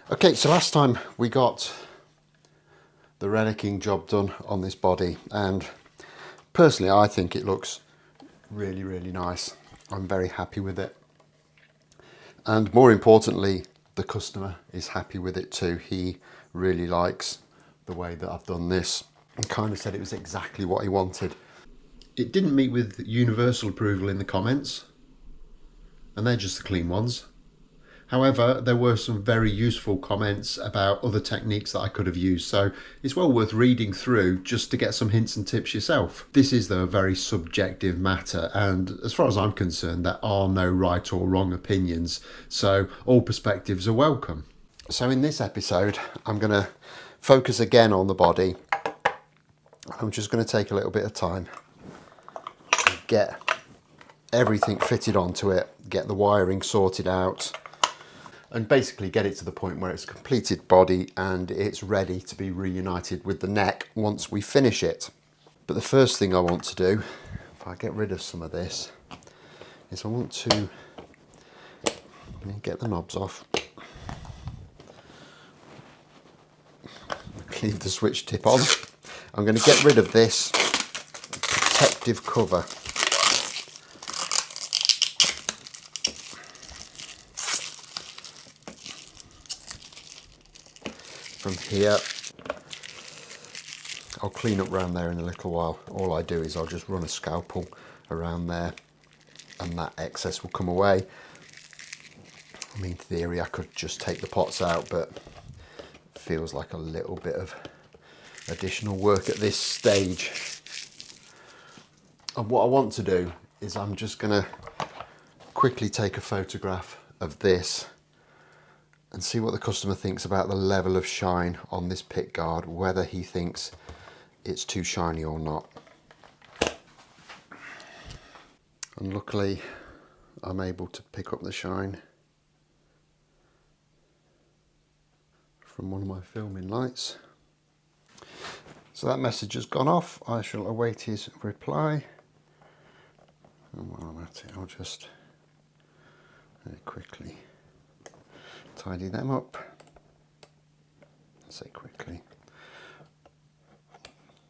Okay, so last time we got the relicking job done on this body, and personally I think it looks really, really nice. I'm very happy with it. And more importantly, the customer is happy with it too. He really likes the way that I've done this and kind of said it was exactly what he wanted. It didn't meet with universal approval in the comments, and they're just the clean ones. However, there were some very useful comments about other techniques that I could have used, so it's well worth reading through just to get some hints and tips yourself. This is though a very subjective matter, and as far as I'm concerned, there are no right or wrong opinions, so all perspectives are welcome. So in this episode, I'm going to focus again on the body. I'm just going to take a little bit of time to get everything fitted onto it, get the wiring sorted out, and basically get it to the point where it's a completed body and it's ready to be reunited with the neck once we finish it. But the first thing I want to do, if I get rid of some of this, is I want to get the knobs off, leave the switch tip on. I'm going to get rid of this protective cover. From here, I'll clean up around there in a little while. All I do is I'll just run a scalpel around there and that excess will come away. I mean, in theory, I could just take the pots out, but it feels like a little bit of additional work at this stage. And what I want to do is I'm just going to quickly take a photograph of this and see what the customer thinks about the level of shine on this pickguard, whether he thinks it's too shiny or not. And luckily I'm able to pick up the shine from one of my filming lights. So that message has gone off. I shall await his reply. And while I'm at it, I'll just very quickly tidy them up. I say quickly.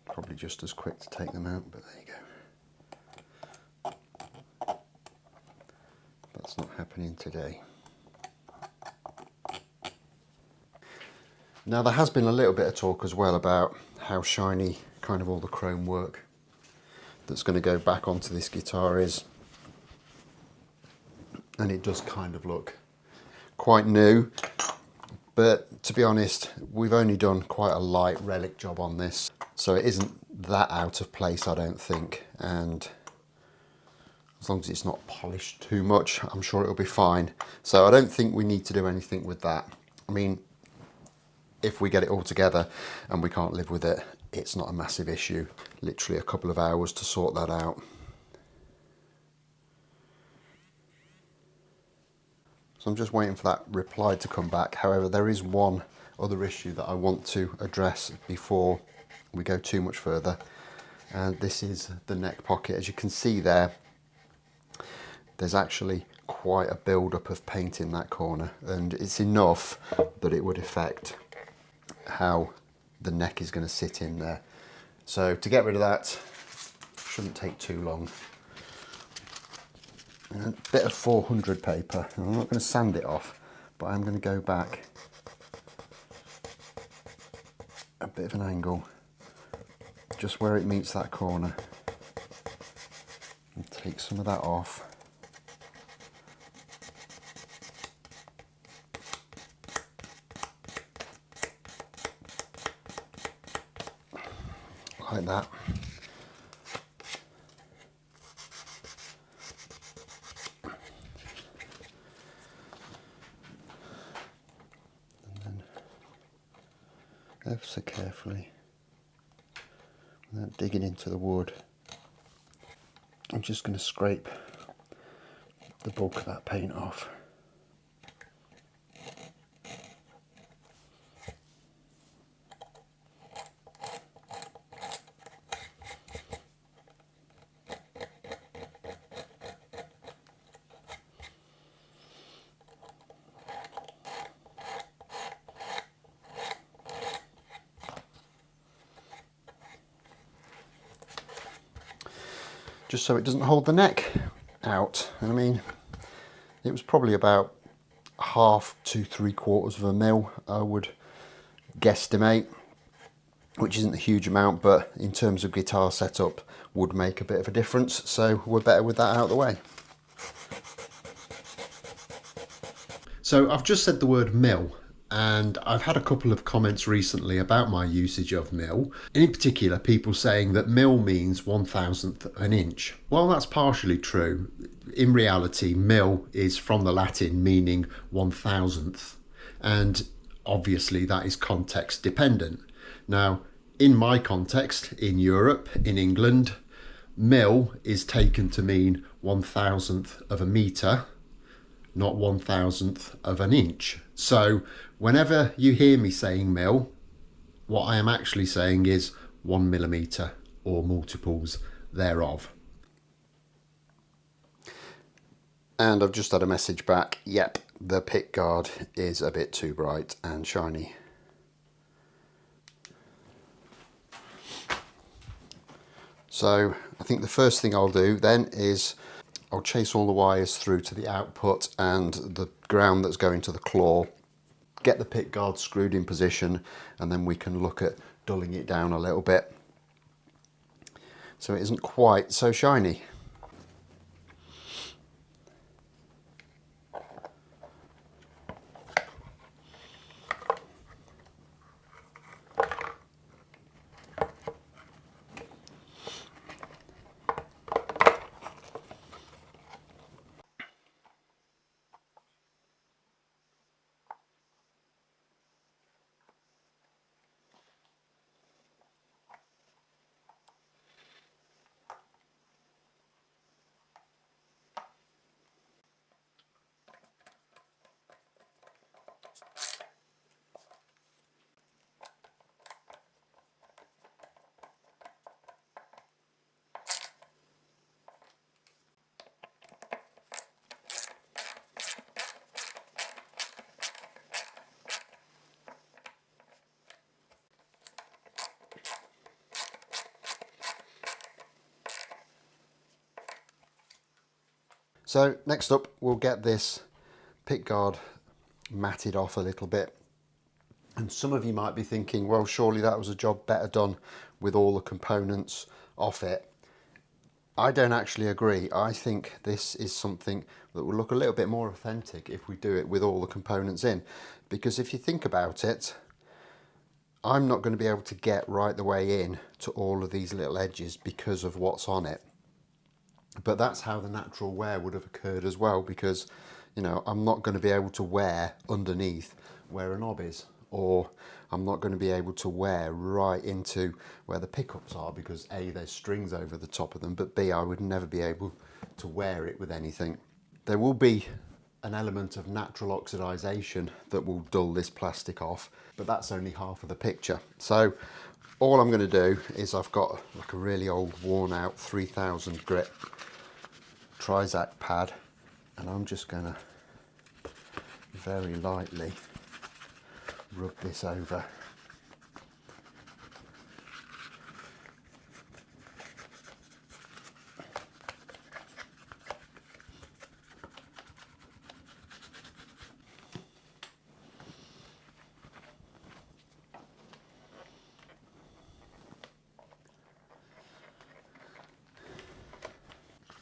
Probably just as quick to take them out, but there you go. That's not happening today. Now there has been a little bit of talk as well about how shiny kind of all the chrome work that's going to go back onto this guitar is. And it does kind of look quite new, but to be honest, we've only done quite a light relic job on this, so it isn't that out of place, I don't think, and as long as it's not polished too much, I'm sure it'll be fine. So I don't think we need to do anything with that. I mean, if we get it all together and we can't live with it, it's not a massive issue. Literally a couple of hours to sort that out. So I'm just waiting for that reply to come back. However, there is one other issue that I want to address before we go too much further, and this is the neck pocket. As you can see there, there's actually quite a build-up of paint in that corner, and it's enough that it would affect how the neck is going to sit in there. So to get rid of that shouldn't take too long. A bit of 400 paper. I'm not going to sand it off, but I'm going to go back a bit of an angle just where it meets that corner and take some of that off. Like that. Ever so carefully, without digging into the wood, I'm just going to scrape the bulk of that paint off. just so it doesn't hold the neck out. And I mean, it was probably about 1/2 to 3/4 of a mil, I would guesstimate, which isn't a huge amount, but in terms of guitar setup would make a bit of a difference. So we're better with that out of the way. So I've just said the word mil, and I've had a couple of comments recently about my usage of mil. In particular, people saying that mil means 1/1000th of an inch. Well, that's partially true. In reality, mil is from the Latin meaning 1/1000th, and obviously that is context dependent. Now, in my context, in Europe, in England, mil is taken to mean 1/1000th of a metre, not 1/1000th of an inch. So whenever you hear me saying mil, what I am actually saying is 1mm or multiples thereof. And I've just had a message back. Yep, the pickguard is a bit too bright and shiny. So I think the first thing I'll do then is I'll chase all the wires through to the output and the ground that's going to the claw, get the pickguard screwed in position, and then we can look at dulling it down a little bit so it isn't quite so shiny. So next up, we'll get this pickguard matted off a little bit. And some of you might be thinking, well, surely that was a job better done with all the components off it. I don't actually agree. I think this is something that will look a little bit more authentic if we do it with all the components in. Because if you think about it, I'm not going to be able to get right the way in to all of these little edges because of what's on it. But that's how the natural wear would have occurred as well, because, you know, I'm not going to be able to wear underneath where a knob is, or I'm not going to be able to wear right into where the pickups are because A, there's strings over the top of them, but B, I would never be able to wear it with anything. There will be an element of natural oxidization that will dull this plastic off, but that's only half of the picture. So all I'm going to do is, I've got like a really old worn out 3000 grit Trizac pad, and I'm just going to very lightly rub this over.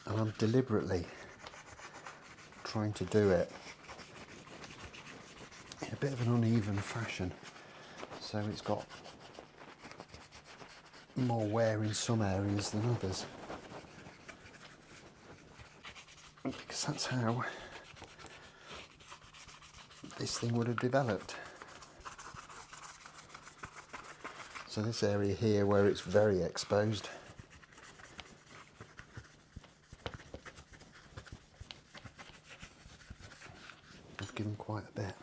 And I'm deliberately trying to do it in a bit of an uneven fashion, so it's got more wear in some areas than others, because that's how this thing would have developed. So this area here where it's very exposed, I've given quite a bit.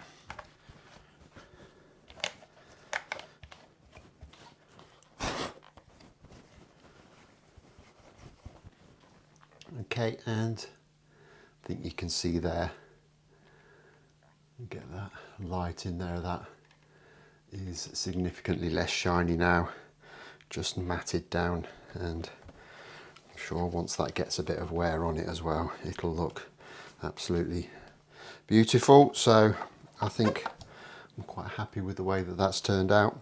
Okay, and I think you can see there, get that light in there, that is significantly less shiny now, just matted down, and I'm sure once that gets a bit of wear on it as well, it'll look absolutely beautiful. So I think I'm quite happy with the way that that's turned out.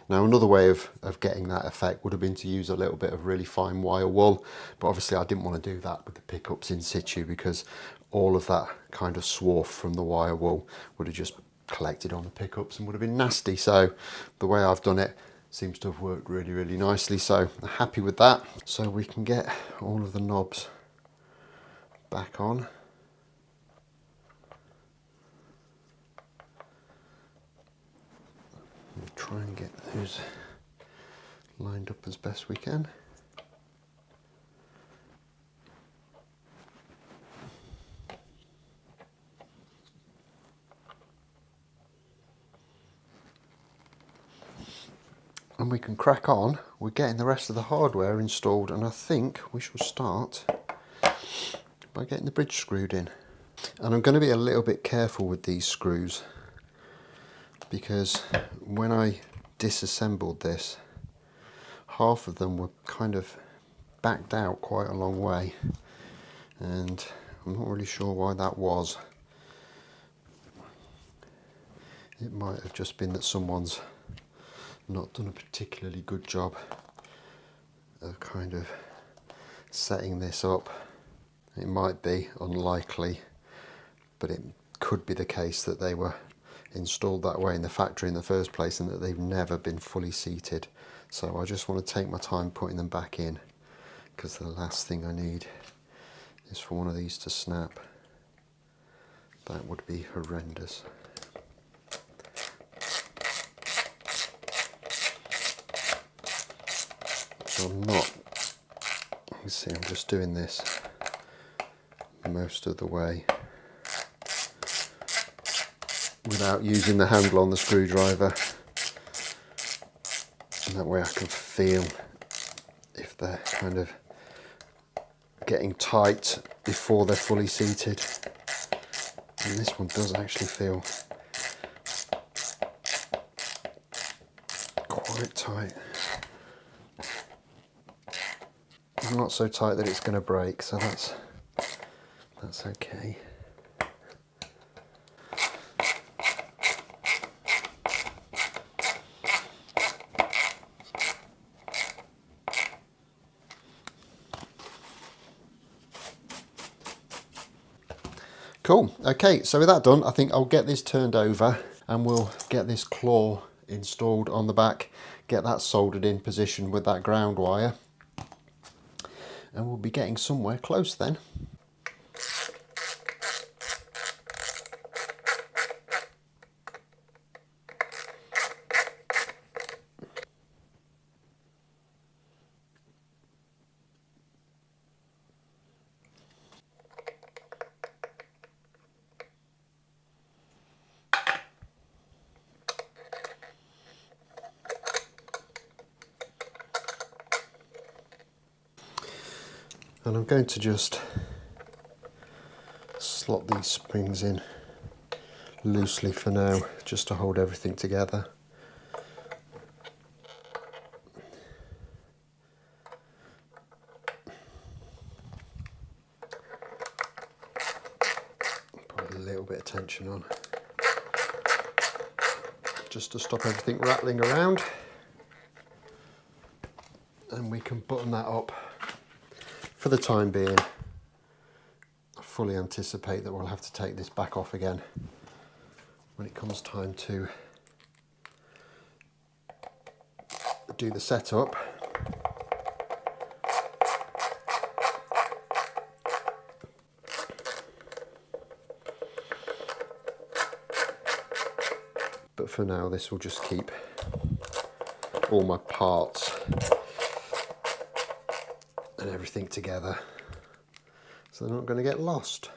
Now another way of getting that effect would have been to use a little bit of really fine wire wool, but obviously I didn't want to do that with the pickups in situ because all of that kind of swarf from the wire wool would have just collected on the pickups and would have been nasty. So the way I've done it seems to have worked really, really nicely, so I'm happy with that. So we can get all of the knobs back on. We'll try and get those lined up as best we can. And we can crack on. We're getting the rest of the hardware installed, and I think we shall start by getting the bridge screwed in. And I'm going to be a little bit careful with these screws because when I disassembled this, half of them were kind of backed out quite a long way, and I'm not really sure why that was. It might have just been that someone's not done a particularly good job of kind of setting this up. It might be unlikely, but it could be the case that they were installed that way in the factory in the first place and that they've never been fully seated. So I just want to take my time putting them back in, because the last thing I need is for one of these to snap. That would be horrendous. So I'm not, you can see I'm just doing this most of the way without using the handle on the screwdriver, and that way I can feel if they're kind of getting tight before they're fully seated. And this one does actually feel quite tight. Not so tight that it's going to break, so that's okay. Cool. Okay, so with that done, I think I'll get this turned over and we'll get this claw installed on the back, get that soldered in position with that ground wire, and we'll be getting somewhere close then. And I'm going to just slot these springs in loosely for now, just to hold everything together. Put a little bit of tension on, just to stop everything rattling around. And we can button that up. For the time being, I fully anticipate that we'll have to take this back off again when it comes time to do the setup. But for now, this will just keep all my parts and everything together, so they're not going to get lost.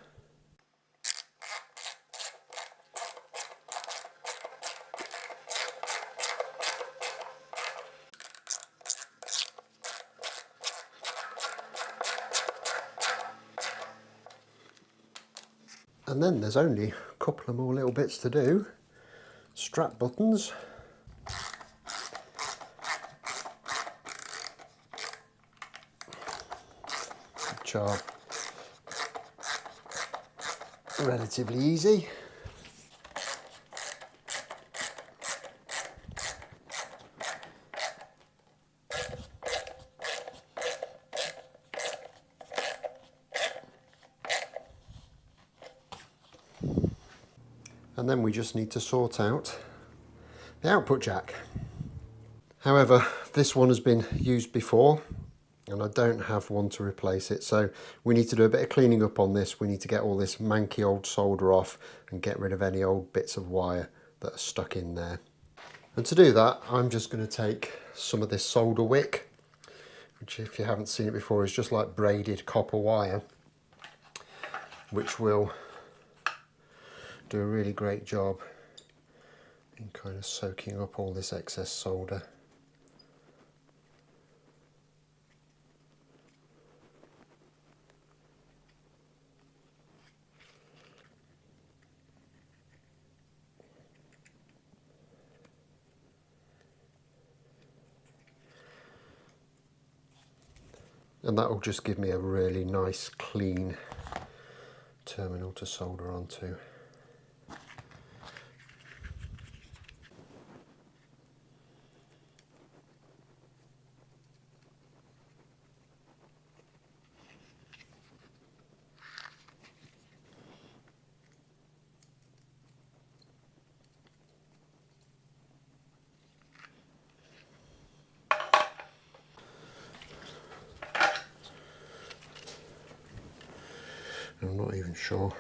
And then there's only a couple of more little bits to do. Strap buttons. which are relatively easy. And then we just need to sort out the output jack. However, this one has been used before and I don't have one to replace it, so we need to do a bit of cleaning up on this. We need to get all this manky old solder off and get rid of any old bits of wire that are stuck in there. And to do that, I'm just going to take some of this solder wick, which if you haven't seen it before is just like braided copper wire, which will do a really great job in kind of soaking up all this excess solder. And that will just give me a really nice clean terminal to solder onto. I'm not even sure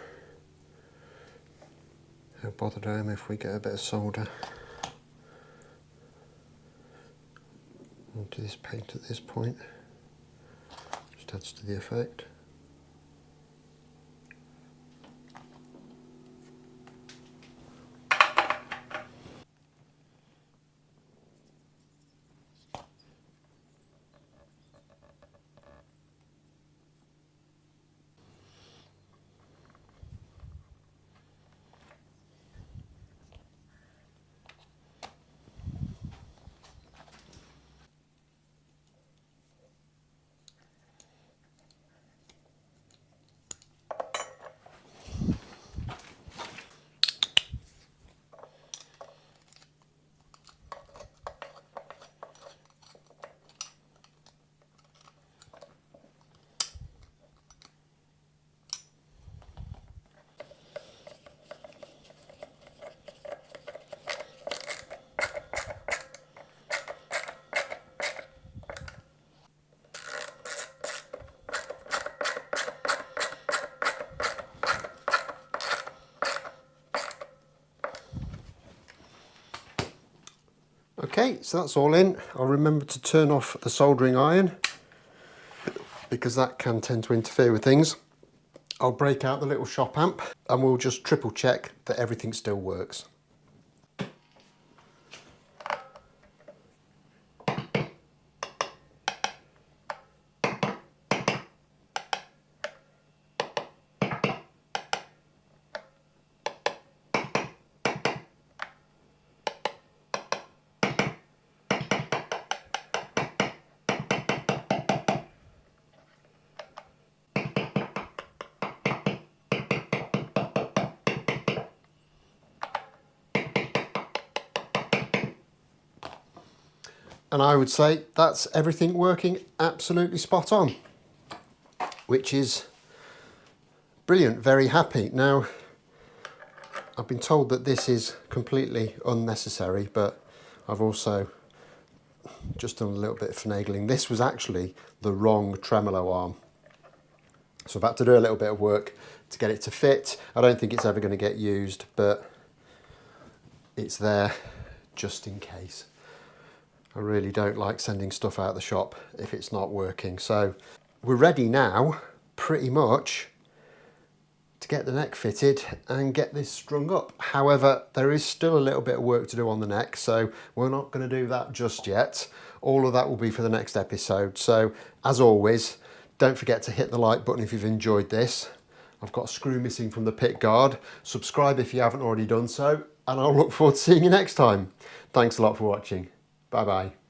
how bothered I am if we get a bit of solder onto this paint at this point. Just adds to the effect. Okay, so that's all in. I'll remember to turn off the soldering iron because that can tend to interfere with things. I'll break out the little shop amp and we'll just triple check that everything still works. And I would say that's everything working absolutely spot on, which is brilliant, very happy. Now, I've been told that this is completely unnecessary, but I've also just done a little bit of finagling. This was actually the wrong tremolo arm. So I've had to do a little bit of work to get it to fit. I don't think it's ever going to get used, but it's there just in case. I really don't like sending stuff out the shop if it's not working. So we're ready now, pretty much, to get the neck fitted and get this strung up. However, there is still a little bit of work to do on the neck, so we're not going to do that just yet. All of that will be for the next episode. So as always, don't forget to hit the like button if you've enjoyed this. I've got a screw missing from the pick guard. Subscribe if you haven't already done so, and I'll look forward to seeing you next time. Thanks a lot for watching. Bye bye.